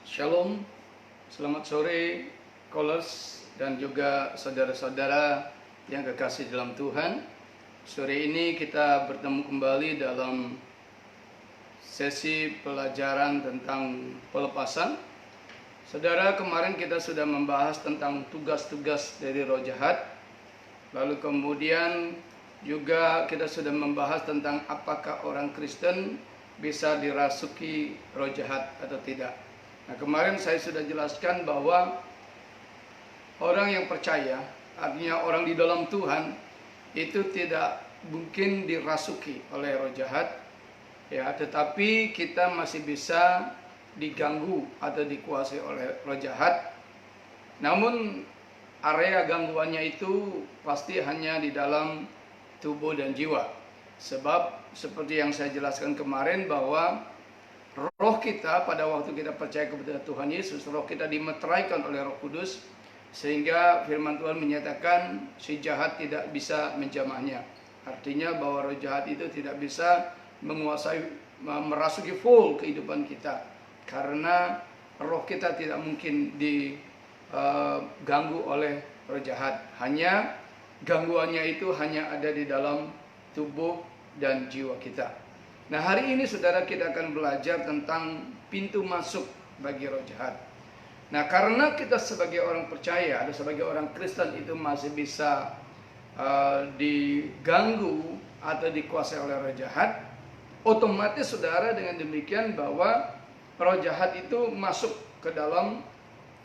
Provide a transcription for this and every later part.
Shalom, selamat sore, Callers dan juga saudara-saudara yang kekasih dalam Tuhan. Sore ini kita bertemu kembali dalam sesi pelajaran tentang pelepasan. Saudara, kemarin kita sudah membahas tentang tugas-tugas dari roh jahat. Lalu kemudian juga kita sudah membahas tentang apakah orang Kristen bisa dirasuki roh jahat atau tidak. Nah, kemarin saya sudah jelaskan bahwa orang yang percaya, artinya orang di dalam Tuhan, itu tidak mungkin dirasuki oleh roh jahat, ya, tetapi kita masih bisa diganggu atau dikuasai oleh roh jahat. Namun area gangguannya itu pasti hanya di dalam tubuh dan jiwa. Sebab seperti yang saya jelaskan kemarin bahwa roh kita pada waktu kita percaya kepada Tuhan Yesus, roh kita dimeteraikan oleh Roh Kudus, sehingga firman Tuhan menyatakan si jahat tidak bisa menjamahnya. Artinya bahwa roh jahat itu tidak bisa menguasai, merasuki full kehidupan kita, karena roh kita tidak mungkin diganggu oleh roh jahat. Hanya gangguannya itu hanya ada di dalam tubuh dan jiwa kita. Nah, hari ini saudara, kita akan belajar tentang pintu masuk bagi roh jahat. Nah, karena kita sebagai orang percaya atau sebagai orang Kristen itu masih bisa diganggu atau dikuasai oleh roh jahat, otomatis saudara dengan demikian bahwa roh jahat itu masuk ke dalam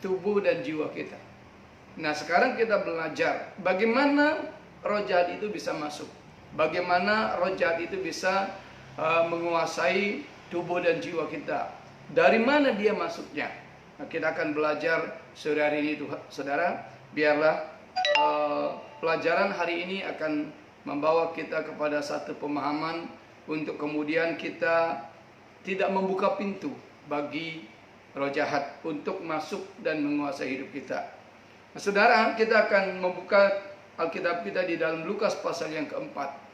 tubuh dan jiwa kita. Nah, sekarang kita belajar bagaimana roh jahat itu bisa masuk. Bagaimana roh jahat itu bisa menguasai tubuh dan jiwa kita. Dari mana dia masuknya? Nah, kita akan belajar sore hari ini, saudara. Biarlah pelajaran hari ini akan membawa kita kepada satu pemahaman untuk kemudian kita tidak membuka pintu bagi roh jahat untuk masuk dan menguasai hidup kita. Nah, saudara, kita akan membuka Alkitab kita di dalam Lukas pasal yang keempat.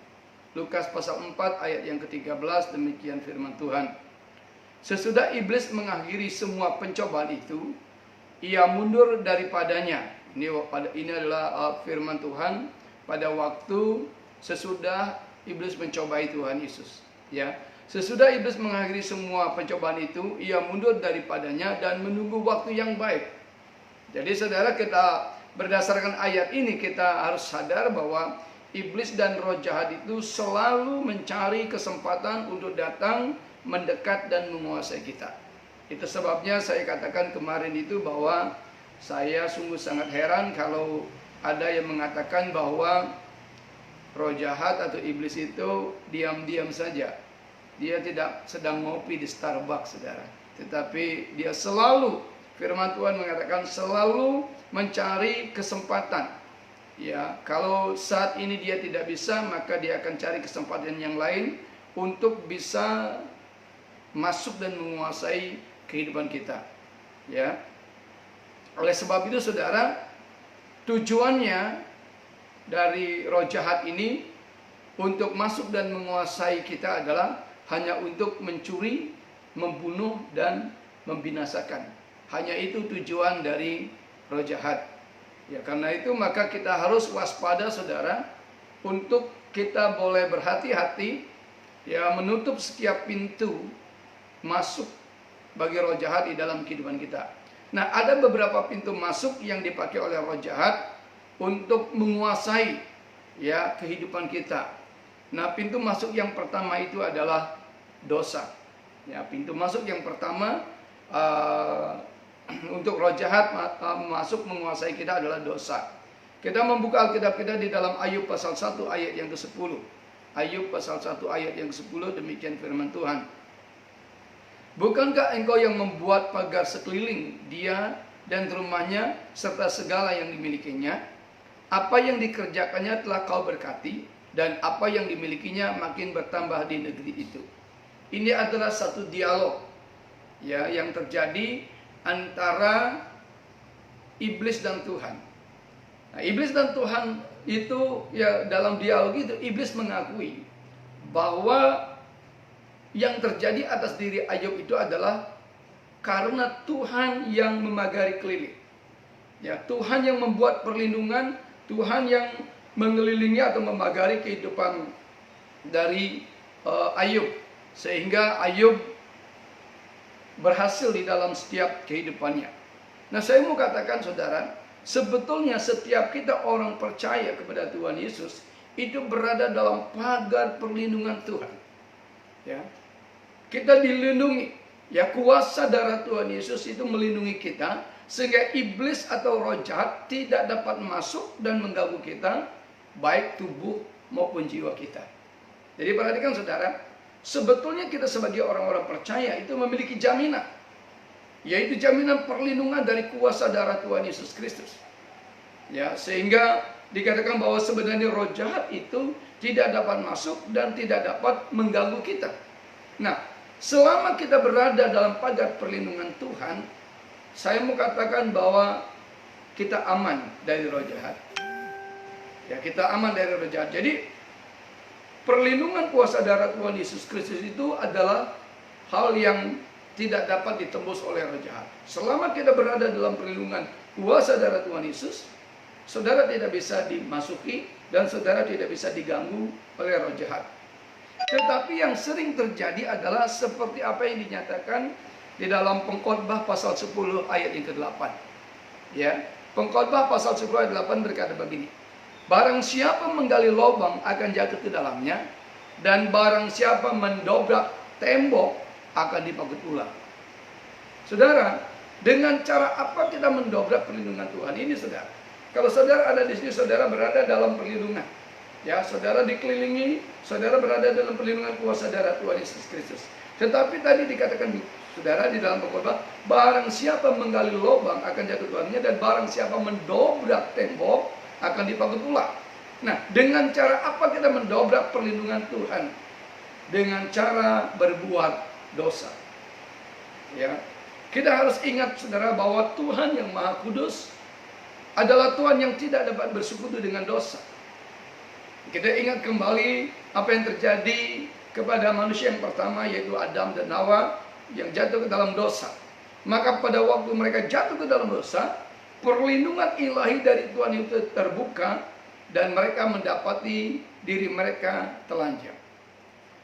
Lukas pasal 4 ayat yang ke-13, demikian firman Tuhan. Sesudah iblis mengakhiri semua pencobaan itu, ia mundur daripadanya. Ini adalah firman Tuhan pada waktu sesudah iblis mencobai Tuhan Yesus. Ya, sesudah iblis mengakhiri semua pencobaan itu, ia mundur daripadanya dan menunggu waktu yang baik. Jadi saudara, kita berdasarkan ayat ini kita harus sadar bahwa iblis dan roh jahat itu selalu mencari kesempatan untuk datang, mendekat dan menguasai kita. Itu sebabnya saya katakan kemarin itu bahwa saya sungguh sangat heran kalau ada yang mengatakan bahwa roh jahat atau iblis itu diam-diam saja. Dia tidak sedang ngopi di Starbucks, saudara. Tetapi dia selalu, firman Tuhan mengatakan, selalu mencari kesempatan. Ya, kalau saat ini dia tidak bisa, maka dia akan cari kesempatan yang lain untuk bisa masuk dan menguasai kehidupan kita. Ya. Oleh sebab itu saudara, tujuannya dari roh jahat ini untuk masuk dan menguasai kita adalah hanya untuk mencuri, membunuh dan membinasakan. Hanya itu tujuan dari roh jahat. Ya, karena itu maka kita harus waspada saudara, untuk kita boleh berhati-hati, ya, menutup setiap pintu masuk bagi roh jahat di dalam kehidupan kita. Nah, ada beberapa pintu masuk yang dipakai oleh roh jahat untuk menguasai, ya, kehidupan kita. Nah, pintu masuk yang pertama itu adalah dosa. Ya, pintu masuk yang pertama untuk roh jahat masuk menguasai kita adalah dosa. Kita membuka Alkitab kita di dalam Ayub pasal 1 ayat yang ke-10. Ayub pasal 1 ayat yang ke-10, demikian firman Tuhan. Bukankah engkau yang membuat pagar sekeliling dia dan rumahnya serta segala yang dimilikinya? Apa yang dikerjakannya telah kau berkati, dan apa yang dimilikinya makin bertambah di negeri itu. Ini adalah satu dialog, ya, yang terjadi antara iblis dan Tuhan. Nah, iblis dan Tuhan itu, ya, dalam dialog itu iblis mengakui bahwa yang terjadi atas diri Ayub itu adalah karena Tuhan yang memagari keliling. Ya, Tuhan yang membuat perlindungan, Tuhan yang mengelilingi atau memagari kehidupan dari Ayub, sehingga Ayub berhasil di dalam setiap kehidupannya. Nah, saya mau katakan saudara, sebetulnya setiap kita orang percaya kepada Tuhan Yesus itu berada dalam pagar perlindungan Tuhan. Ya, kita dilindungi. Ya, kuasa darah Tuhan Yesus itu melindungi kita, sehingga iblis atau roh jahat tidak dapat masuk dan mengganggu kita, baik tubuh maupun jiwa kita. Jadi perhatikan saudara, sebetulnya kita sebagai orang-orang percaya itu memiliki jaminan, yaitu jaminan perlindungan dari kuasa darah Tuhan Yesus Kristus. Ya, sehingga dikatakan bahwa sebenarnya roh jahat itu tidak dapat masuk dan tidak dapat mengganggu kita. Nah, selama kita berada dalam pagar perlindungan Tuhan, saya mau katakan bahwa kita aman dari roh jahat. Ya, kita aman dari roh jahat. Jadi perlindungan kuasa darah Tuhan Yesus Kristus itu adalah hal yang tidak dapat ditembus oleh roh jahat. Selama kita berada dalam perlindungan kuasa darah Tuhan Yesus, saudara tidak bisa dimasuki dan saudara tidak bisa diganggu oleh roh jahat. Tetapi yang sering terjadi adalah seperti apa yang dinyatakan di dalam Pengkhotbah pasal 10 ayat yang ke-8. Ya, Pengkhotbah pasal 10 ayat 8 berkata begini: barang siapa menggali lubang akan jatuh ke dalamnya, dan barang siapa mendobrak tembok akan dipagut ular. Saudara, dengan cara apa kita mendobrak perlindungan Tuhan ini, saudara? Kalau saudara ada di sini, saudara berada dalam perlindungan. Ya, saudara dikelilingi, saudara berada dalam perlindungan kuasa darah Tuhan Yesus Kristus. Tetapi tadi dikatakan saudara di dalam Pengkhotbah, barang siapa menggali lubang akan jatuh ke dalamnya, dan barang siapa mendobrak tembok akan dipagut ular. Nah, dengan cara apa kita mendobrak perlindungan Tuhan? Dengan cara berbuat dosa. Ya, kita harus ingat saudara bahwa Tuhan yang Maha Kudus adalah Tuhan yang tidak dapat bersekutu dengan dosa. Kita ingat kembali apa yang terjadi kepada manusia yang pertama, yaitu Adam dan Hawa yang jatuh ke dalam dosa. Maka pada waktu mereka jatuh ke dalam dosa, perlindungan ilahi dari Tuhan itu terbuka dan mereka mendapati diri mereka telanjang.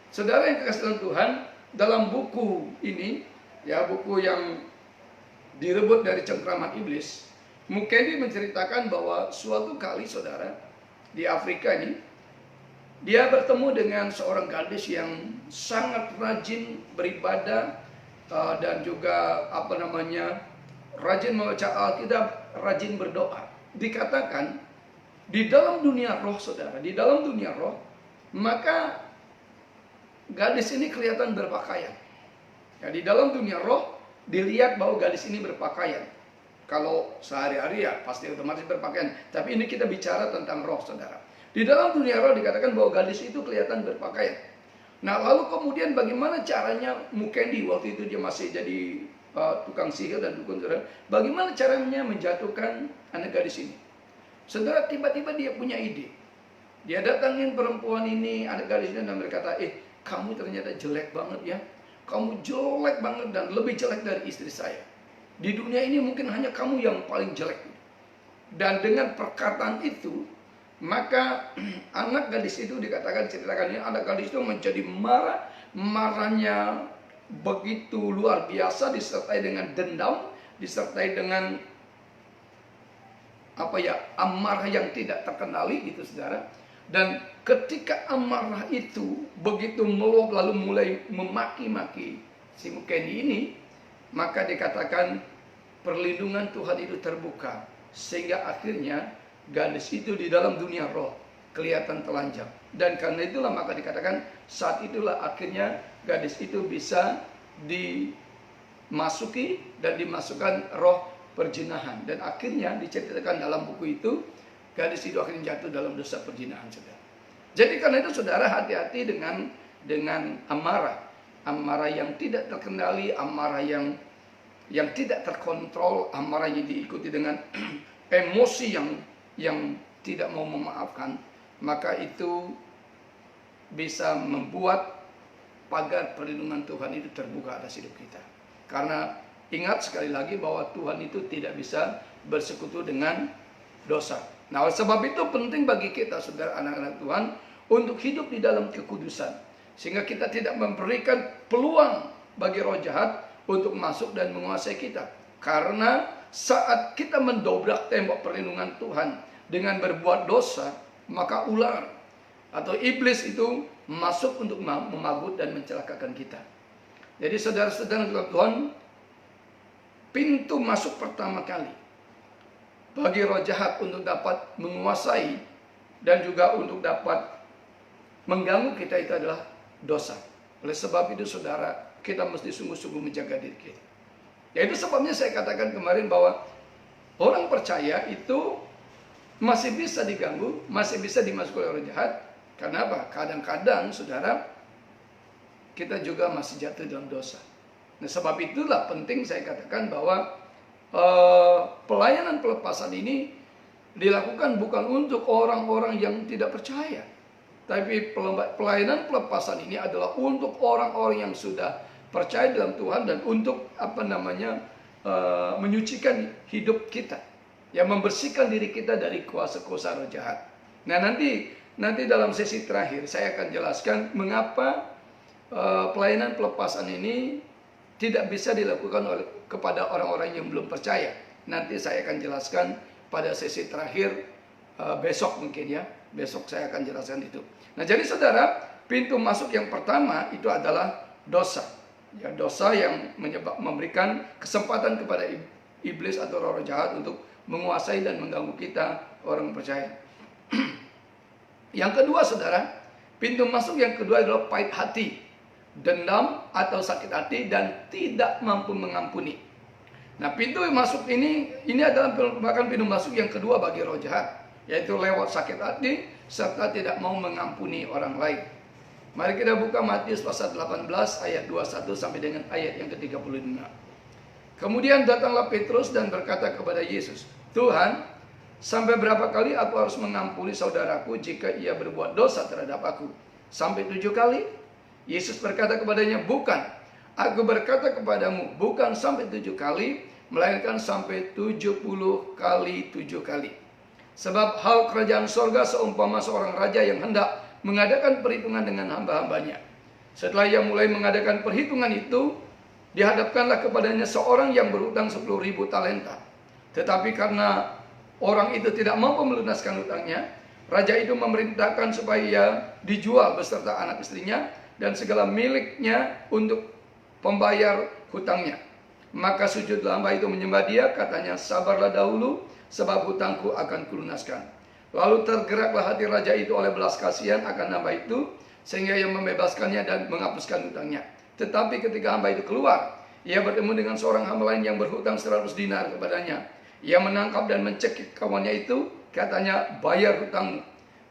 Saudara yang kekasih dalam Tuhan, dalam buku ini, ya, buku yang direbut dari cengkraman iblis, Mukendi menceritakan bahwa suatu kali saudara di Afrika ini, dia bertemu dengan seorang gadis yang sangat rajin beribadah dan juga rajin membaca Alkitab, rajin berdoa. Dikatakan di dalam dunia roh saudara, di dalam dunia roh, maka gadis ini kelihatan berpakaian. Ya, di dalam dunia roh dilihat bahwa gadis ini berpakaian. Kalau sehari-hari ya pasti otomatis berpakaian. Tapi ini kita bicara tentang roh saudara. Di dalam dunia roh dikatakan bahwa gadis itu kelihatan berpakaian. Nah, lalu kemudian bagaimana caranya Mukendi, waktu itu dia masih jadi tukang sihir dan dukun saudara, bagaimana caranya menjatuhkan anak gadis ini? Saudara, tiba-tiba dia punya ide. Dia datangin perempuan ini, anak gadis ini, dan berkata, kamu ternyata jelek banget ya. Kamu jelek banget dan lebih jelek dari istri saya. Di dunia ini mungkin hanya kamu yang paling jelek. Dan dengan perkataan itu, maka anak gadis itu ceritakan ini, anak gadis itu menjadi marah. Marahnya begitu luar biasa, disertai dengan dendam, disertai dengan amarah yang tidak terkendali gitu saudara. Dan ketika amarah itu begitu meluap lalu mulai memaki-maki si Mukendi ini, maka dikatakan perlindungan Tuhan itu terbuka, sehingga akhirnya gadis itu di dalam dunia roh kelihatan telanjang. Dan karena itulah maka dikatakan saat itulah akhirnya gadis itu bisa dimasuki dan dimasukkan roh perzinahan. Dan akhirnya diceritakan dalam buku itu, gadis itu akhirnya jatuh dalam dosa perzinahan, saudara. Jadi karena itu saudara hati-hati dengan amarah yang tidak terkendali, amarah yang tidak terkontrol, amarah yang diikuti dengan emosi yang tidak mau memaafkan, maka itu bisa membuat pagar perlindungan Tuhan itu terbuka atas hidup kita. Karena Ingat sekali lagi bahwa Tuhan itu tidak bisa bersekutu dengan dosa. Nah, oleh sebab itu penting bagi kita, saudara, anak-anak Tuhan, untuk hidup di dalam kekudusan. Sehingga kita tidak memberikan peluang bagi roh jahat untuk masuk dan menguasai kita. Karena saat kita mendobrak tembok perlindungan Tuhan dengan berbuat dosa, maka ular atau iblis itu masuk untuk memagut dan mencelakakan kita. Jadi saudara-saudara Tuhan, pintu masuk pertama kali bagi roh jahat untuk dapat menguasai dan juga untuk dapat mengganggu kita itu adalah dosa. Oleh sebab itu saudara, kita mesti sungguh-sungguh menjaga diri kita. Ya, itu sebabnya saya katakan kemarin bahwa orang percaya itu masih bisa diganggu, masih bisa dimasuki oleh roh jahat. Karena apa? Kadang-kadang saudara, kita juga masih jatuh dalam dosa. Nah, sebab itulah penting saya katakan bahwa pelayanan pelepasan ini dilakukan bukan untuk orang-orang yang tidak percaya. Tapi pelayanan pelepasan ini adalah untuk orang-orang yang sudah percaya dalam Tuhan dan untuk menyucikan hidup kita, yang membersihkan diri kita dari kuasa-kuasa roh jahat. Nah, nanti dalam sesi terakhir saya akan jelaskan mengapa pelayanan pelepasan ini tidak bisa dilakukan kepada orang-orang yang belum percaya. Nanti saya akan jelaskan pada sesi terakhir besok mungkin ya. Besok saya akan jelaskan itu. Nah, jadi saudara, pintu masuk yang pertama itu adalah dosa. Ya, dosa yang memberikan kesempatan kepada iblis atau roh jahat untuk menguasai dan mengganggu kita orang percaya. Yang kedua saudara, pintu masuk yang kedua adalah pahit hati, dendam atau sakit hati dan tidak mampu mengampuni. Nah, pintu masuk ini adalah merupakan pintu masuk yang kedua bagi roh jahat, yaitu lewat sakit hati serta tidak mau mengampuni orang lain. Mari kita buka Matius pasal 18 ayat 21 sampai dengan ayat yang ke-35. Kemudian datanglah Petrus dan berkata kepada Yesus, "Tuhan, sampai berapa kali aku harus mengampuni saudaraku jika ia berbuat dosa terhadap aku? Sampai 7 kali?" Yesus berkata kepadanya, "Bukan, aku berkata kepadamu, bukan sampai 7 kali, melainkan sampai 70 kali 7 kali. Sebab hal kerajaan sorga seumpama seorang raja yang hendak mengadakan perhitungan dengan hamba-hambanya. Setelah ia mulai mengadakan perhitungan itu, dihadapkanlah kepadanya seorang yang berhutang 10.000 talenta. Tetapi karena orang itu tidak mampu melunaskan hutangnya, raja itu memerintahkan supaya ia dijual beserta anak istrinya dan segala miliknya untuk pembayar hutangnya. Maka sujudlah hamba itu menyembah dia, katanya, 'Sabarlah dahulu, sebab hutangku akan kulunaskan.' Lalu tergeraklah hati raja itu oleh belas kasihan akan hamba itu, sehingga ia membebaskannya dan menghapuskan hutangnya. Tetapi ketika hamba itu keluar, ia bertemu dengan seorang hamba lain yang berhutang 100 dinar kepadanya. Ia menangkap dan mencekik kawannya itu, katanya, 'Bayar hutangmu.'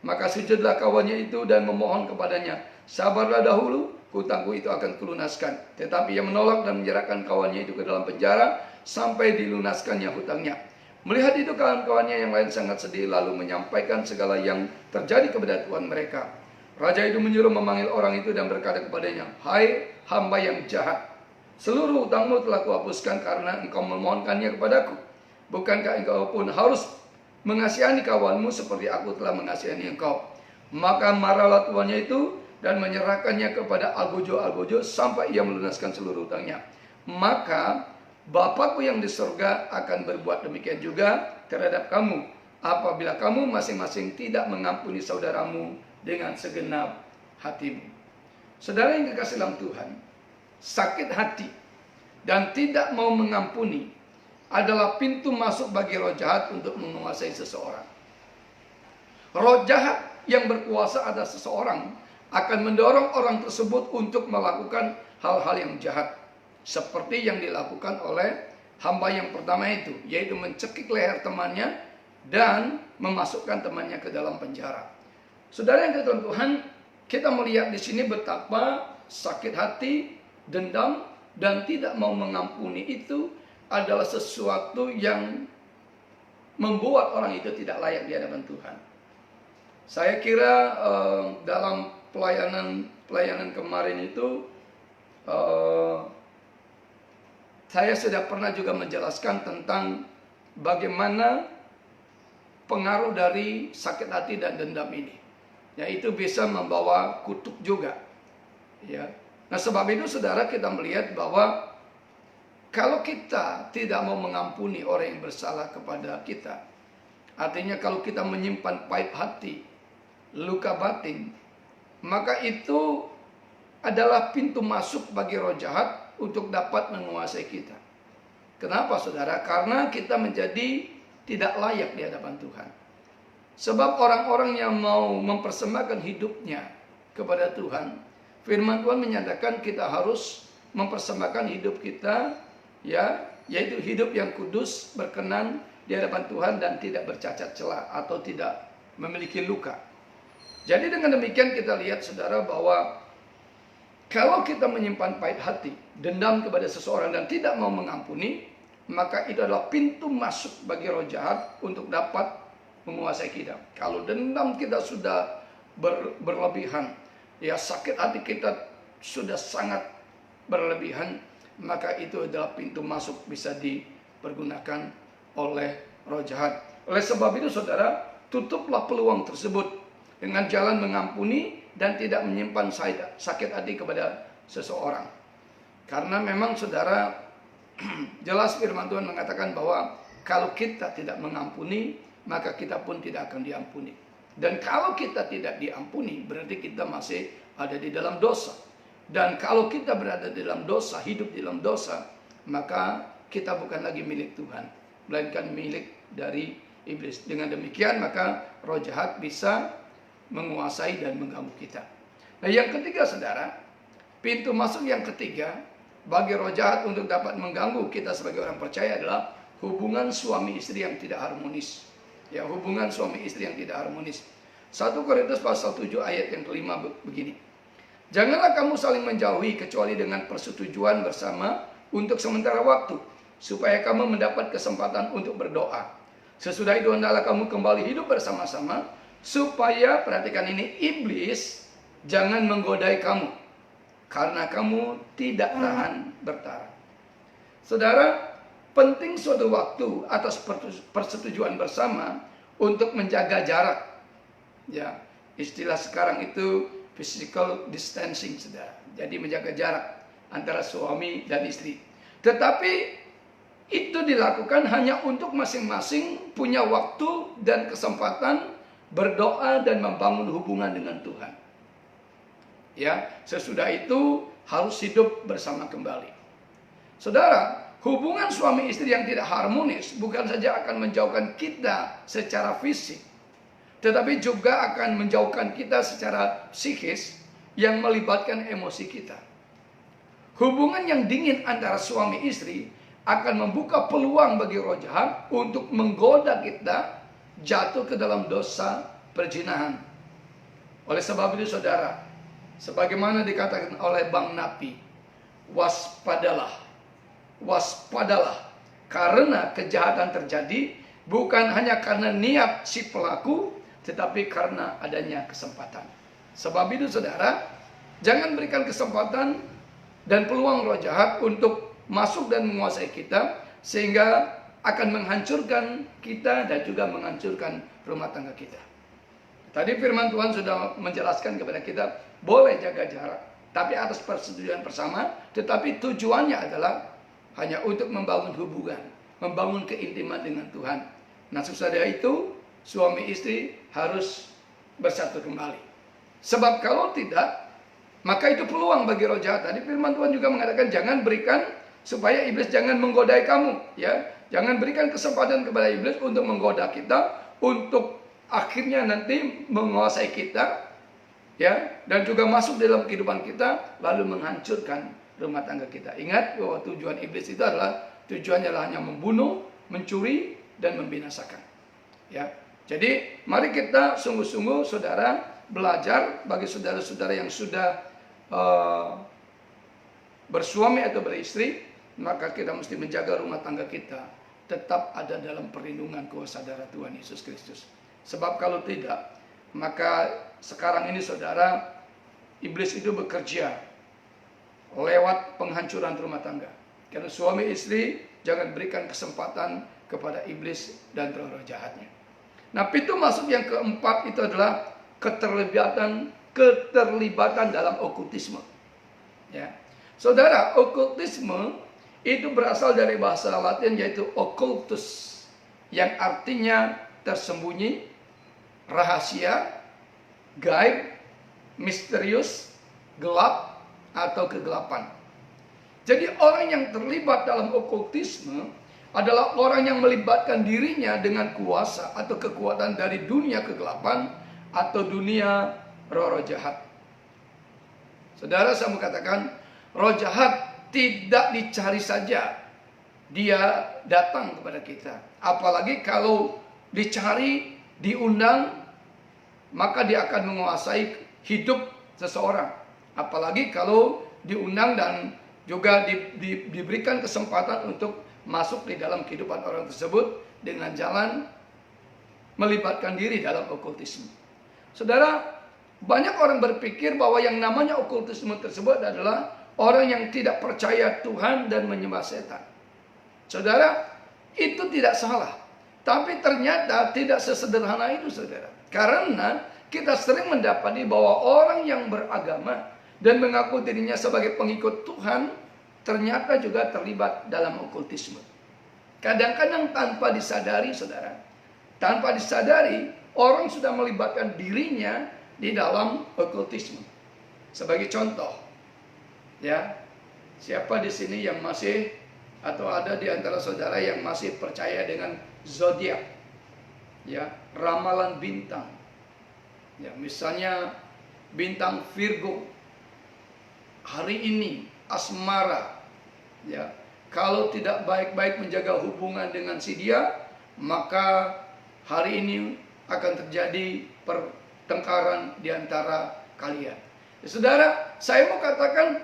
Maka sujudlah kawannya itu dan memohon kepadanya, 'Sabarlah dahulu, hutangku itu akan kulunaskan.' Tetapi ia menolak dan menyerahkan kawannya itu ke dalam penjara sampai dilunaskannya hutangnya. Melihat itu kawan-kawannya yang lain sangat sedih, lalu menyampaikan segala yang terjadi kepada tuan mereka. Raja itu menyuruh memanggil orang itu dan berkata kepadanya, 'Hai hamba yang jahat, seluruh hutangmu telah kuhapuskan karena engkau memohonkannya kepadaku. Bukankah engkau pun harus mengasihani kawanmu seperti aku telah mengasihani engkau?' Maka marahlah tuannya itu dan menyerahkannya kepada algojo-algojo sampai ia melunaskan seluruh hutangnya. Maka Bapakku yang di surga akan berbuat demikian juga terhadap kamu, apabila kamu masing-masing tidak mengampuni saudaramu dengan segenap hatimu." Saudara yang dikasihi dalam Tuhan, sakit hati dan tidak mau mengampuni adalah pintu masuk bagi roh jahat untuk menguasai seseorang. Roh jahat yang berkuasa atas seseorang akan mendorong orang tersebut untuk melakukan hal-hal yang jahat, seperti yang dilakukan oleh hamba yang pertama itu, yaitu mencekik leher temannya dan memasukkan temannya ke dalam penjara. Saudara yang dikasihi Tuhan, kita melihat di sini betapa sakit hati, dendam, dan tidak mau mengampuni itu adalah sesuatu yang membuat orang itu tidak layak di hadapan Tuhan. Saya kira dalam pelayanan kemarin itu saya sudah pernah juga menjelaskan tentang bagaimana pengaruh dari sakit hati dan dendam ini. Yaitu bisa membawa kutuk juga. Ya. Nah sebab itu saudara, kita melihat bahwa kalau kita tidak mau mengampuni orang yang bersalah kepada kita, artinya kalau kita menyimpan pahit hati, luka batin, maka itu adalah pintu masuk bagi roh jahat untuk dapat menguasai kita. Kenapa saudara? Karena kita menjadi tidak layak di hadapan Tuhan. Sebab orang-orang yang mau mempersembahkan hidupnya kepada Tuhan, firman Tuhan menyatakan kita harus mempersembahkan hidup kita, ya, yaitu hidup yang kudus, berkenan di hadapan Tuhan dan tidak bercacat celah atau tidak memiliki luka. Jadi dengan demikian kita lihat saudara bahwa kalau kita menyimpan pahit hati, dendam kepada seseorang dan tidak mau mengampuni, maka itu adalah pintu masuk bagi roh jahat untuk dapat menguasai kita. Kalau dendam kita sudah berlebihan, ya sakit hati kita sudah sangat berlebihan, maka itu adalah pintu masuk bisa dipergunakan oleh roh jahat. Oleh sebab itu saudara, tutuplah peluang tersebut dengan jalan mengampuni dan tidak menyimpan sakit hati kepada seseorang. Karena memang saudara, jelas firman Tuhan mengatakan bahwa kalau kita tidak mengampuni, maka kita pun tidak akan diampuni. Dan kalau kita tidak diampuni, berarti kita masih ada di dalam dosa. Dan kalau kita berada di dalam dosa, hidup di dalam dosa, maka kita bukan lagi milik Tuhan, melainkan milik dari iblis. Dengan demikian maka roh jahat bisa menguasai dan mengganggu kita. Nah yang ketiga saudara, pintu masuk yang ketiga bagi roh jahat untuk dapat mengganggu kita sebagai orang percaya adalah hubungan suami istri yang tidak harmonis. Ya, hubungan suami istri yang tidak harmonis. 1 Korintus pasal 7 ayat yang kelima begini. Janganlah kamu saling menjauhi kecuali dengan persetujuan bersama untuk sementara waktu, supaya kamu mendapat kesempatan untuk berdoa. Sesudah itu hendaklah kamu kembali hidup bersama-sama, supaya, perhatikan ini, iblis jangan menggodai kamu, karena kamu tidak tahan bertahan. Saudara, penting suatu waktu atas persetujuan bersama untuk menjaga jarak. Ya, istilah sekarang itu physical distancing, saudara. Jadi menjaga jarak antara suami dan istri. Tetapi itu dilakukan hanya untuk masing-masing punya waktu dan kesempatan berdoa dan membangun hubungan dengan Tuhan. Ya, sesudah itu harus hidup bersama kembali. Saudara, hubungan suami istri yang tidak harmonis bukan saja akan menjauhkan kita secara fisik, tetapi juga akan menjauhkan kita secara psikis yang melibatkan emosi kita. Hubungan yang dingin antara suami istri akan membuka peluang bagi roh jahat untuk menggoda kita jatuh ke dalam dosa perzinahan. Oleh sebab itu saudara, sebagaimana dikatakan oleh Bang Napi, waspadalah. Waspadalah, karena kejahatan terjadi bukan hanya karena niat si pelaku, tetapi karena adanya kesempatan. Sebab itu saudara, jangan berikan kesempatan dan peluang roh jahat untuk masuk dan menguasai kita, sehingga akan menghancurkan kita dan juga menghancurkan rumah tangga kita. Tadi firman Tuhan sudah menjelaskan kepada kita, boleh jaga jarak, tapi atas persetujuan bersama, tetapi tujuannya adalah hanya untuk membangun hubungan, membangun keintiman dengan Tuhan. Nah sesudah itu, suami istri harus bersatu kembali. Sebab kalau tidak, maka itu peluang bagi roh jahat. Tadi firman Tuhan juga mengatakan, jangan berikan, supaya iblis jangan menggodai kamu. Ya, jangan berikan kesempatan kepada iblis untuk menggoda kita, untuk akhirnya nanti menguasai kita, ya, dan juga masuk dalam kehidupan kita, lalu menghancurkan rumah tangga kita. Ingat bahwa tujuan iblis itu adalah, tujuannya adalah hanya membunuh, mencuri, dan membinasakan. Ya, jadi mari kita sungguh-sungguh saudara belajar bagi saudara-saudara yang sudah bersuami atau beristri, maka kita mesti menjaga rumah tangga kita tetap ada dalam perlindungan kuasa darah Tuhan Yesus Kristus. Sebab kalau tidak, maka sekarang ini saudara, iblis itu bekerja lewat penghancuran rumah tangga. Karena suami istri jangan berikan kesempatan kepada iblis dan roh-roh jahatnya. Nah, pintu masuk yang keempat itu adalah keterlibatan dalam okultisme. Ya. Saudara, okultisme itu berasal dari bahasa Latin yaitu occultus, yang artinya tersembunyi, rahasia, gaib, misterius, gelap, atau kegelapan. Jadi orang yang terlibat dalam okultisme adalah orang yang melibatkan dirinya dengan kuasa atau kekuatan dari dunia kegelapan atau dunia roh-roh jahat. Saudara, saya mau katakan, roh jahat tidak dicari saja. Dia datang kepada kita. Apalagi kalau dicari, diundang, maka dia akan menguasai hidup seseorang. Apalagi kalau diundang dan juga diberikan kesempatan untuk masuk di dalam kehidupan orang tersebut dengan jalan melibatkan diri dalam okultisme. Saudara, banyak orang berpikir bahwa yang namanya okultisme tersebut adalah orang yang tidak percaya Tuhan dan menyembah setan. Saudara, itu tidak salah. Tapi ternyata tidak sesederhana itu, saudara. Karena kita sering mendapati bahwa orang yang beragama dan mengaku dirinya sebagai pengikut Tuhan ternyata juga terlibat dalam okultisme. Kadang-kadang tanpa disadari, saudara. Tanpa disadari, orang sudah melibatkan dirinya di dalam okultisme. Sebagai contoh, ya, siapa di sini yang masih atau ada di antara saudara yang masih percaya dengan zodiak, ya, ramalan bintang, ya, misalnya bintang Virgo, hari ini asmara, ya, kalau tidak baik-baik menjaga hubungan dengan si dia, maka hari ini akan terjadi pertengkaran di antara kalian. Ya, saudara, saya mau katakan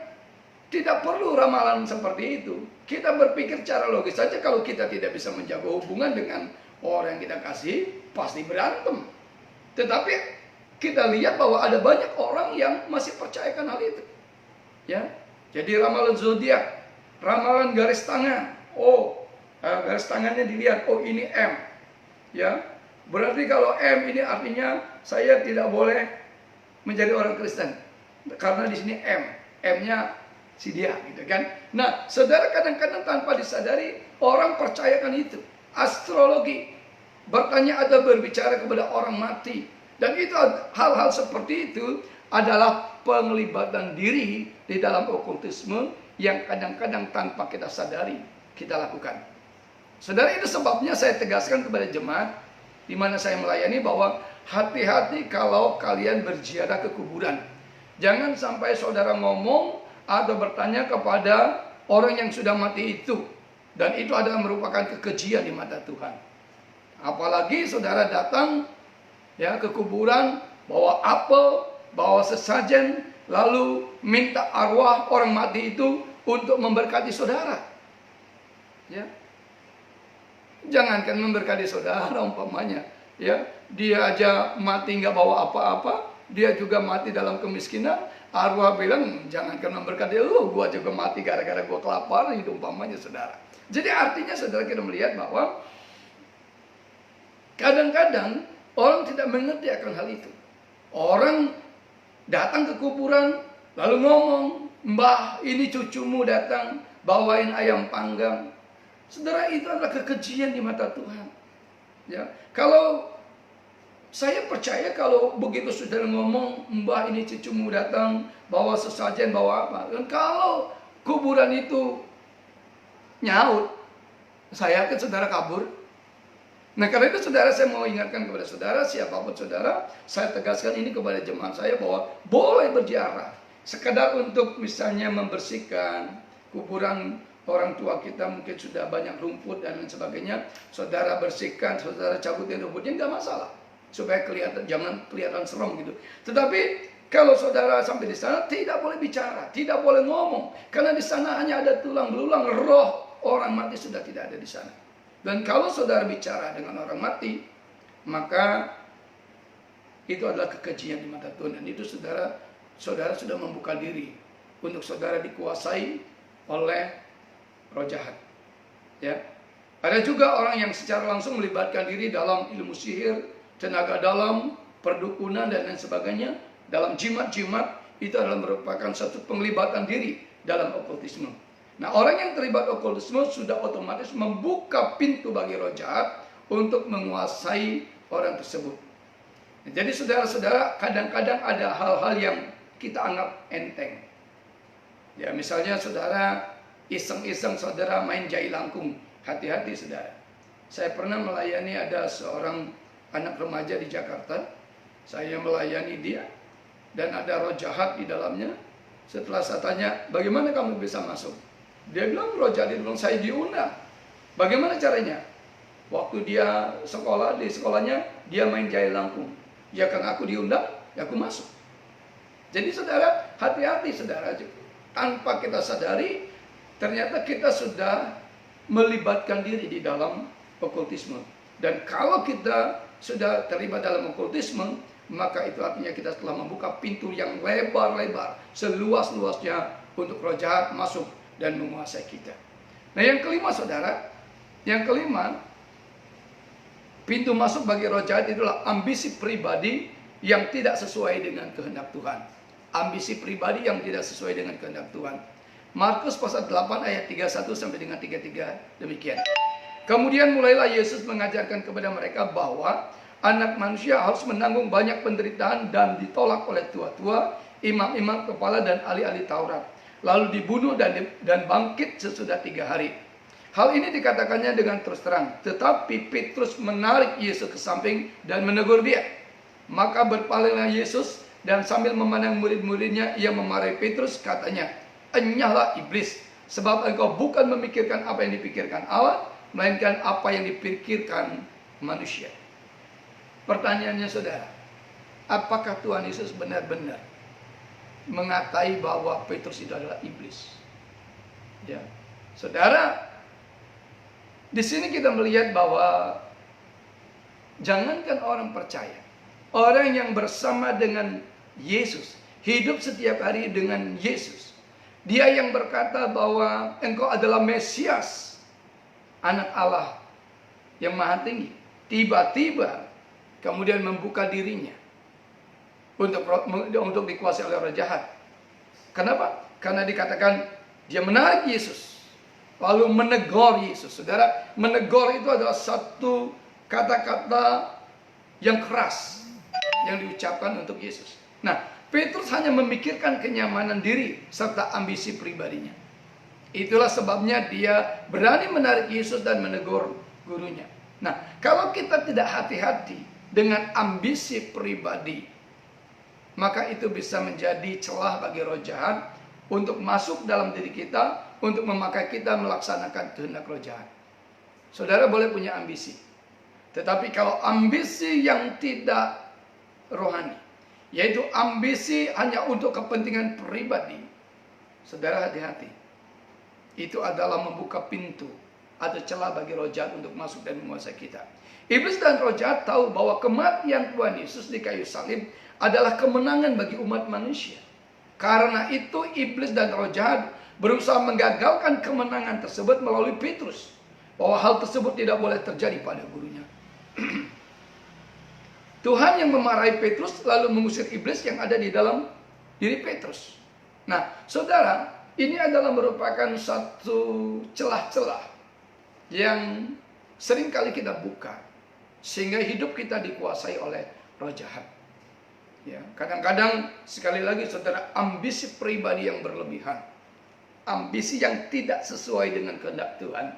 tidak perlu ramalan seperti itu. Kita berpikir secara logis saja, kalau kita tidak bisa menjaga hubungan dengan orang yang kita kasih, pasti berantem. Tetapi kita lihat bahwa ada banyak orang yang masih percayakan hal itu. Ya, jadi ramalan zodiak, ramalan garis tangan. Oh, garis tangannya dilihat. Oh, ini M. Ya, berarti kalau M ini artinya saya tidak boleh menjadi orang Kristen karena di sini M. M-nya si dia, gitu kan. Nah, saudara, kadang-kadang tanpa disadari orang percayakan itu. Astrologi, bertanya atau berbicara kepada orang mati, dan itu hal-hal seperti itu adalah penglibatan diri di dalam okultisme yang kadang-kadang tanpa kita sadari kita lakukan. Saudara, itu sebabnya saya tegaskan kepada jemaat di mana saya melayani bahwa hati-hati kalau kalian berziarah ke kuburan. Jangan sampai saudara ngomong atau bertanya kepada orang yang sudah mati itu, dan itu adalah merupakan kekejian di mata Tuhan. Apalagi saudara datang, ya, ke kuburan, bawa apel, bawa sesajen, lalu minta arwah orang mati itu untuk memberkati saudara. Ya, jangankan memberkati saudara, umpamanya, ya, dia aja mati nggak bawa apa-apa, dia juga mati dalam kemiskinan. Arwah bilang, jangankan memberkati lu, gua juga mati gara-gara gua kelaparan, itu umpamanya, saudara. Jadi artinya, saudara, kita melihat bahwa kadang-kadang orang tidak mengerti akan hal itu. Orang datang ke kuburan, lalu ngomong, "Mbah, ini cucumu datang, bawain ayam panggang." Saudara, itu adalah kekejian di mata Tuhan. Ya, kalau saya percaya kalau begitu saudara ngomong, "Mbah, ini cucumu datang, bawa sesajen, bawa apa." Dan kalau kuburan itu nyaut, saya yakin saudara kabur. Nah, karena itu saudara, saya mau ingatkan kepada saudara, siapapun saudara, saya tegaskan ini kepada jemaat saya bahwa boleh berziarah. Sekedar untuk misalnya membersihkan kuburan orang tua kita, mungkin sudah banyak rumput dan lain sebagainya. Saudara bersihkan, saudara cabutin rumputnya, nggak masalah. Supaya kelihatan, jangan kelihatan serem gitu. Tetapi kalau saudara sampai di sana, tidak boleh bicara, tidak boleh ngomong, karena di sana hanya ada tulang belulang, roh orang mati sudah tidak ada di sana. Dan kalau saudara bicara dengan orang mati, maka itu adalah kekejian di mata Tuhan. Dan itu saudara sudah membuka diri untuk saudara dikuasai oleh roh jahat. Ya. Ada juga orang yang secara langsung melibatkan diri dalam ilmu sihir, tenaga dalam, perdukunan dan lain sebagainya. Dalam jimat-jimat itu adalah merupakan satu penglibatan diri dalam okultisme. Nah, orang yang terlibat okultisme sudah otomatis membuka pintu bagi roh jahat untuk menguasai orang tersebut. Nah, jadi saudara-saudara, kadang-kadang ada hal-hal yang kita anggap enteng. Ya, misalnya saudara iseng-iseng saudara main jai langkung. Hati-hati saudara. Saya pernah melayani ada seorang anak remaja di Jakarta. Saya melayani dia dan ada roh jahat di dalamnya. Setelah saya tanya, bagaimana kamu bisa masuk? Dia bilang, roh jahat itu bilang, saya diundang. Bagaimana caranya? Waktu dia sekolah, di sekolahnya dia main jai langkung. Ya karena aku diundang, ya aku masuk. Jadi saudara, hati-hati saudara. Tanpa kita sadari, ternyata kita sudah melibatkan diri di dalam okultisme. Dan kalau kita sudah terlibat dalam okultisme, maka itu artinya kita telah membuka pintu yang lebar-lebar, seluas-luasnya untuk roh jahat masuk dan menguasai kita. Nah, yang kelima saudara, yang kelima, pintu masuk bagi roh jahat itulah ambisi pribadi yang tidak sesuai dengan kehendak Tuhan. Ambisi pribadi yang tidak sesuai dengan kehendak Tuhan. Markus pasal 8 ayat 31 sampai dengan 33 demikian. Kemudian mulailah Yesus mengajarkan kepada mereka bahwa anak manusia harus menanggung banyak penderitaan dan ditolak oleh tua-tua, imam-imam kepala dan ahli-ahli Taurat. Lalu dibunuh dan bangkit sesudah 3 hari. Hal ini dikatakannya dengan terus terang. Tetapi Petrus menarik Yesus ke samping dan menegur dia. Maka berpalinglah Yesus dan sambil memandang murid-muridnya, ia memarahi Petrus, katanya, "Enyahlah iblis, sebab engkau bukan memikirkan apa yang dipikirkan Allah, melainkan apa yang dipikirkan manusia." Pertanyaannya saudara, apakah Tuhan Yesus benar-benar mengatai bahwa Petrus itu adalah iblis? Ya, saudara, di sini kita melihat bahwa jangankan orang percaya, orang yang bersama dengan Yesus, hidup setiap hari dengan Yesus, dia yang berkata bahwa engkau adalah Mesias, anak Allah yang maha tinggi, tiba-tiba kemudian membuka dirinya untuk dikuasai oleh roh jahat. Kenapa? Karena dikatakan dia menarik Yesus, lalu menegur Yesus. Saudara, menegur itu adalah satu kata-kata yang keras yang diucapkan untuk Yesus. Nah, Petrus hanya memikirkan kenyamanan diri serta ambisi pribadinya. Itulah sebabnya dia berani menarik Yesus dan menegur gurunya. Nah, kalau kita tidak hati-hati dengan ambisi pribadi, maka itu bisa menjadi celah bagi roh jahat untuk masuk dalam diri kita, untuk memakai kita melaksanakan kehendak roh jahat. Saudara boleh punya ambisi, tetapi kalau ambisi yang tidak rohani, yaitu ambisi hanya untuk kepentingan pribadi, saudara hati-hati. Itu adalah membuka pintu atau celah bagi roh jahat untuk masuk dan menguasai kita. Iblis dan roh jahat tahu bahwa kematian Tuhan Yesus di kayu salib adalah kemenangan bagi umat manusia. Karena itu iblis dan roh jahat berusaha menggagalkan kemenangan tersebut melalui Petrus, bahwa hal tersebut tidak boleh terjadi pada gurunya. Tuhan yang memarahi Petrus lalu mengusir iblis yang ada di dalam diri Petrus. Nah, saudara, ini adalah merupakan satu celah-celah yang sering kali kita buka, sehingga hidup kita dikuasai oleh roh jahat. Ya, kadang-kadang sekali lagi saudara, ambisi pribadi yang berlebihan, ambisi yang tidak sesuai dengan kehendak Tuhan,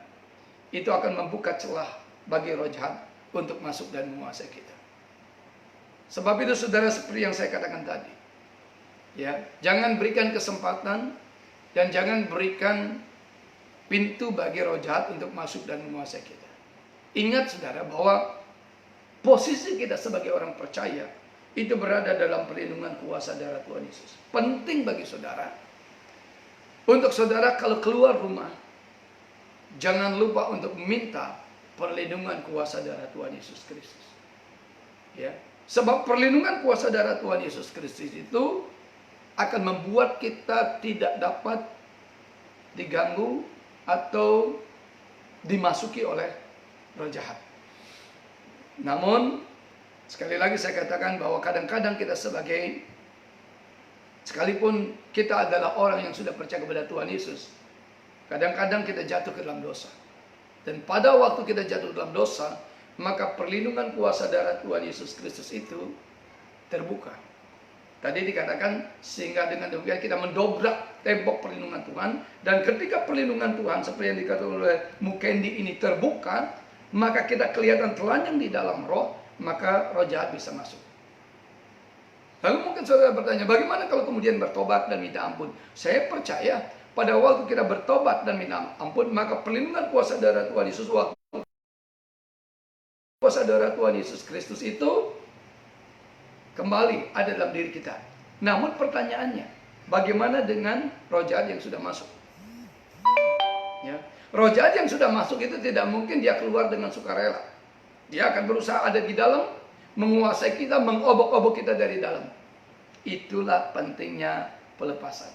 itu akan membuka celah bagi roh jahat untuk masuk dan menguasai kita. Sebab itu saudara, seperti yang saya katakan tadi, ya, jangan berikan kesempatan dan jangan berikan pintu bagi roh jahat untuk masuk dan menguasai kita. Ingat saudara bahwa posisi kita sebagai orang percaya itu berada dalam perlindungan kuasa darah Tuhan Yesus. Penting bagi saudara, untuk saudara kalau keluar rumah, jangan lupa untuk meminta perlindungan kuasa darah Tuhan Yesus Kristus. Ya. Sebab perlindungan kuasa darah Tuhan Yesus Kristus itu akan membuat kita tidak dapat diganggu atau dimasuki oleh roh jahat. Namun sekali lagi saya katakan bahwa kadang-kadang kita sekalipun kita adalah orang yang sudah percaya kepada Tuhan Yesus, kadang-kadang kita jatuh ke dalam dosa. Dan pada waktu kita jatuh dalam dosa, maka perlindungan kuasa darah Tuhan Yesus Kristus itu terbuka. Tadi dikatakan sehingga dengan demikian kita mendobrak tembok perlindungan Tuhan. Dan ketika perlindungan Tuhan seperti yang dikatakan oleh Mukendi ini terbuka, maka kita kelihatan telanjang di dalam roh, maka roh jahat bisa masuk. Lalu mungkin saudara bertanya, bagaimana kalau kemudian bertobat dan minta ampun? Saya percaya pada waktu kita bertobat dan minta ampun, maka perlindungan kuasa darah Tuhan Yesus, kuasa darah Tuhan Yesus Kristus itu kembali ada dalam diri kita. Namun pertanyaannya, bagaimana dengan roh jahat yang sudah masuk? Ya, roh jahat yang sudah masuk itu tidak mungkin dia keluar dengan sukarela. Dia akan berusaha ada di dalam, menguasai kita, mengobok-obok kita dari dalam. Itulah pentingnya pelepasan.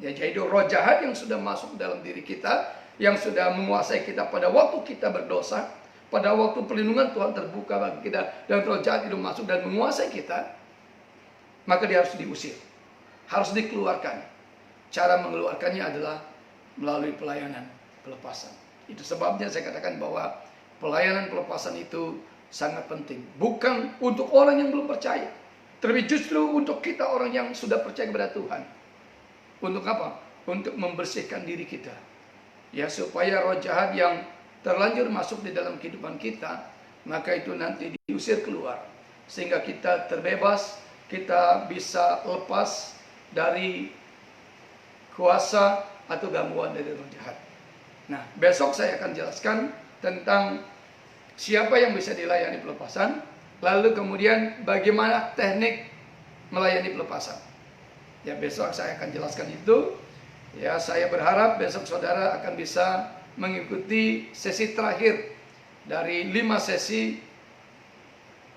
Ya, jadi roh jahat yang sudah masuk dalam diri kita, yang sudah menguasai kita pada waktu kita berdosa, pada waktu perlindungan Tuhan terbuka bagi kita, dan roh jahat itu masuk dan menguasai kita, maka dia harus diusir, harus dikeluarkan. Cara mengeluarkannya adalah melalui pelayanan pelepasan. Itu sebabnya saya katakan bahwa pelayanan pelepasan itu sangat penting. Bukan untuk orang yang belum percaya, tapi justru untuk kita orang yang sudah percaya kepada Tuhan. Untuk apa? Untuk membersihkan diri kita. Ya, supaya roh jahat yang terlanjur masuk di dalam kehidupan kita, maka itu nanti diusir keluar. Sehingga kita terbebas, kita bisa lepas dari kuasa atau gangguan dari roh jahat. Nah, besok saya akan jelaskan tentang siapa yang bisa dilayani pelepasan, lalu kemudian bagaimana teknik melayani pelepasan. Ya, besok saya akan jelaskan itu. Ya, saya berharap besok saudara akan bisa mengikuti sesi terakhir dari 5 sesi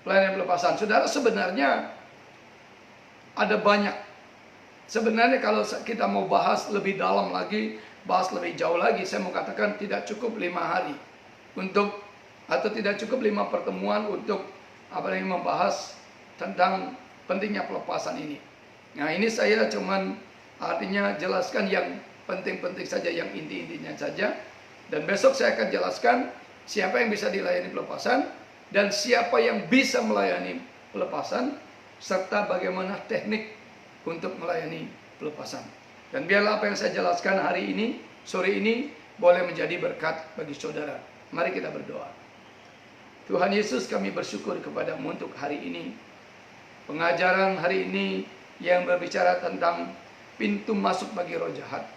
pelayanan pelepasan. Saudara, sebenarnya ada banyak. Sebenarnya kalau kita mau bahas lebih dalam lagi, bahas lebih jauh lagi, saya mau katakan tidak cukup 5 hari untuk, atau tidak cukup 5 pertemuan untuk membahas tentang pentingnya pelepasan ini. Nah, ini saya cuman artinya jelaskan yang penting-penting saja, yang inti-intinya saja. Dan besok saya akan jelaskan siapa yang bisa dilayani pelepasan dan siapa yang bisa melayani pelepasan, serta bagaimana teknik untuk melayani pelepasan. Dan biarlah apa yang saya jelaskan hari ini, sore ini, boleh menjadi berkat bagi saudara. Mari kita berdoa. Tuhan Yesus, kami bersyukur kepadamu untuk hari ini. Pengajaran hari ini yang berbicara tentang pintu masuk bagi roh jahat.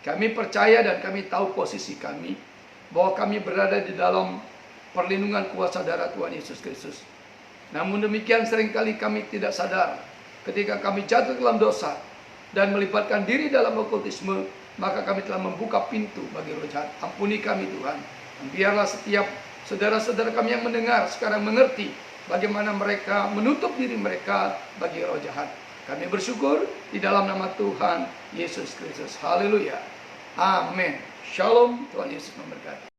Kami percaya dan kami tahu posisi kami, bahwa kami berada di dalam perlindungan kuasa darah Tuhan Yesus Kristus. Namun demikian seringkali kami tidak sadar, ketika kami jatuh dalam dosa dan melibatkan diri dalam okultisme, maka kami telah membuka pintu bagi roh jahat. Ampuni kami Tuhan. Dan biarlah setiap saudara-saudara kami yang mendengar sekarang mengerti bagaimana mereka menutup diri mereka bagi roh jahat. Kami bersyukur di dalam nama Tuhan Yesus Kristus. Haleluya. Amin. Shalom. Tuhan Yesus memberkati.